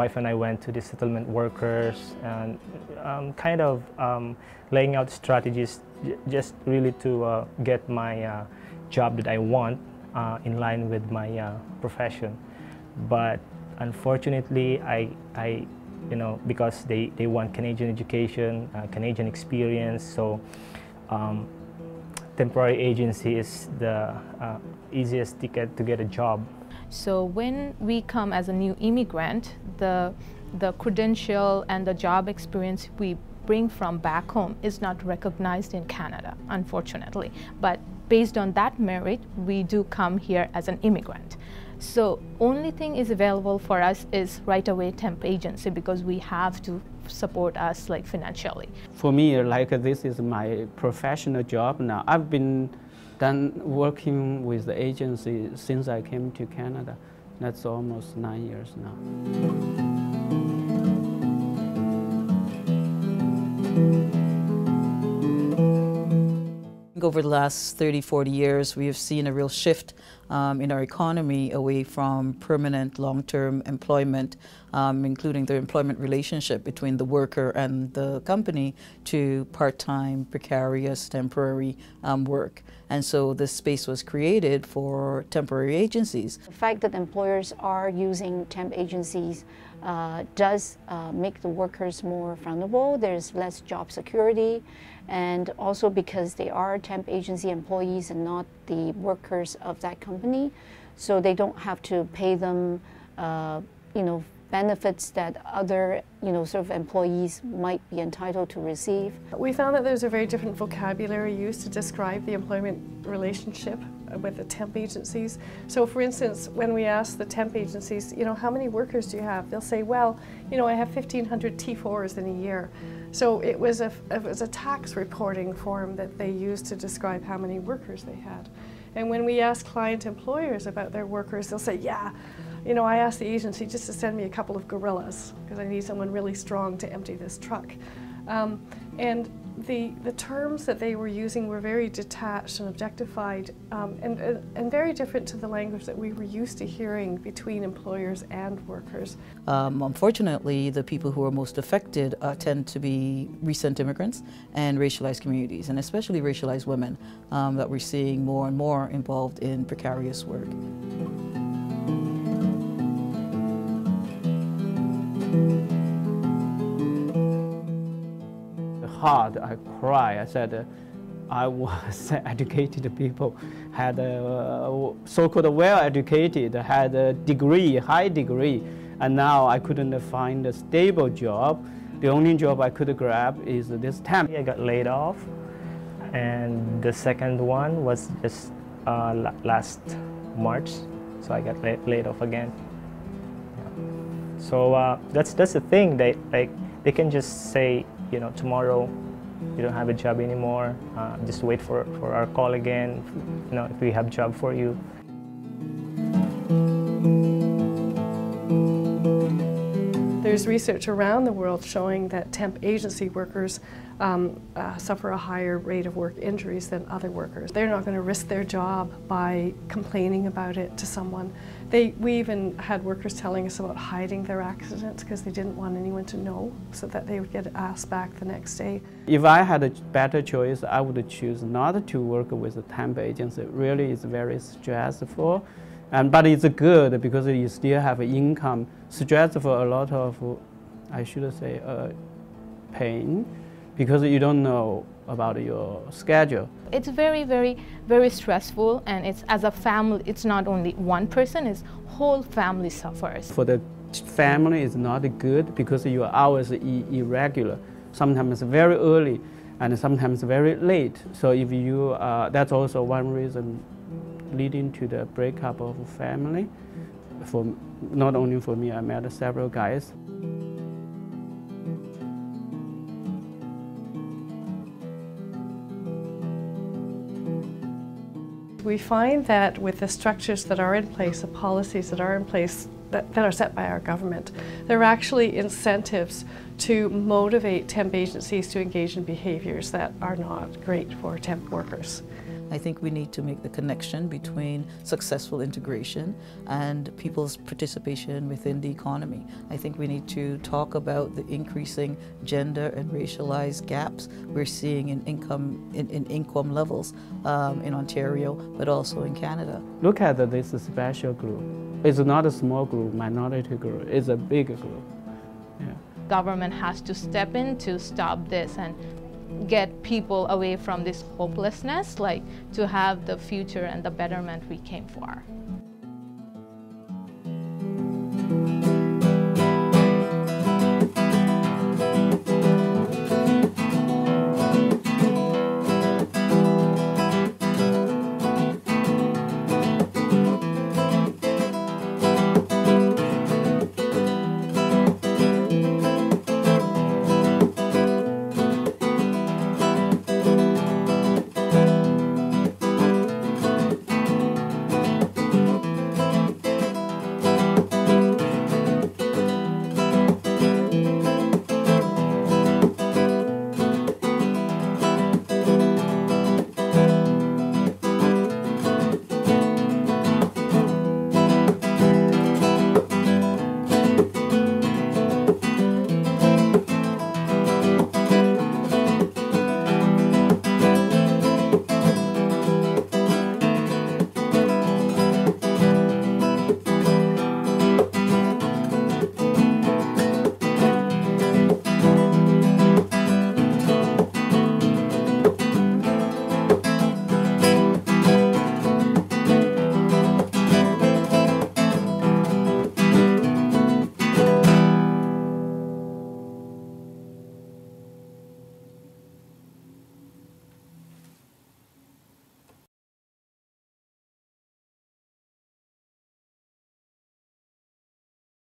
wife and I went to the settlement workers and kind of laying out strategies just really to get my job that I want in line with my profession. But unfortunately, I because they want Canadian education, Canadian experience, so temporary agency is the easiest ticket to get a job. So when we come as a new immigrant, the credential and the job experience we bring from back home is not recognized in Canada, unfortunately. But based on that merit, we do come here as an immigrant. So only thing is available for us is right away temp agency, because we have to support us like financially. For me, like this is my professional job now. I've been working with the agency since I came to Canada. That's almost 9 years now. Over the last 30, 40 years, we have seen a real shift in our economy away from permanent long-term employment, including the employment relationship between the worker and the company, to part-time, precarious, temporary work. And so this space was created for temporary agencies. The fact that employers are using temp agencies does make the workers more vulnerable. There's less job security, and also because they are temp agency employees and not the workers of that company, so they don't have to pay them benefits that other sort of employees might be entitled to receive. We found that there's a very different vocabulary used to describe the employment relationship with the temp agencies. So for instance, when we ask the temp agencies, how many workers do you have? They'll say, well, I have 1,500 T4s in a year. So it was a tax reporting form that they used to describe how many workers they had. And when we ask client employers about their workers, they'll say, yeah, I asked the agency just to send me a couple of gorillas because I need someone really strong to empty this truck. And the terms that they were using were very detached and objectified and very different to the language that we were used to hearing between employers and workers. Unfortunately, the people who are most affected tend to be recent immigrants and racialized communities, and especially racialized women that we're seeing more and more involved in precarious work. Hard, I cry. I said I was educated people, had so-called well-educated, had a degree, high degree, and now I couldn't find a stable job. The only job I could grab is this temp. I got laid off, and the second one was just last March, so I got laid off again. So that's the thing. They can just say, tomorrow you don't have a job anymore. Just wait for our call again. If we have job for you. There's research around the world showing that temp agency workers suffer a higher rate of work injuries than other workers. They're not going to risk their job by complaining about it to someone. We even had workers telling us about hiding their accidents because they didn't want anyone to know, so that they would get asked back the next day. If I had a better choice, I would choose not to work with a temp agency. Really, it's very stressful. But it's good because you still have income. Stressful, a lot of, I should say, pain, because you don't know about your schedule. It's very, very, very stressful, and it's as a family, it's not only one person, it's whole family suffers. For the family, it's not good because your hours are irregular. Sometimes very early and sometimes very late. So if you, that's also one reason leading to the breakup of family. Not only for me, I met several guys. We find that with the structures that are in place, the policies that are in place that are set by our government, there are actually incentives to motivate temp agencies to engage in behaviors that are not great for temp workers. I think we need to make the connection between successful integration and people's participation within the economy. I think we need to talk about the increasing gender and racialized gaps we're seeing in income levels in Ontario, but also in Canada. Look at this special group. It's not a small group, minority group. It's a big group. Yeah. Government has to step in to stop this and get people away from this hopelessness, like to have the future and the betterment we came for.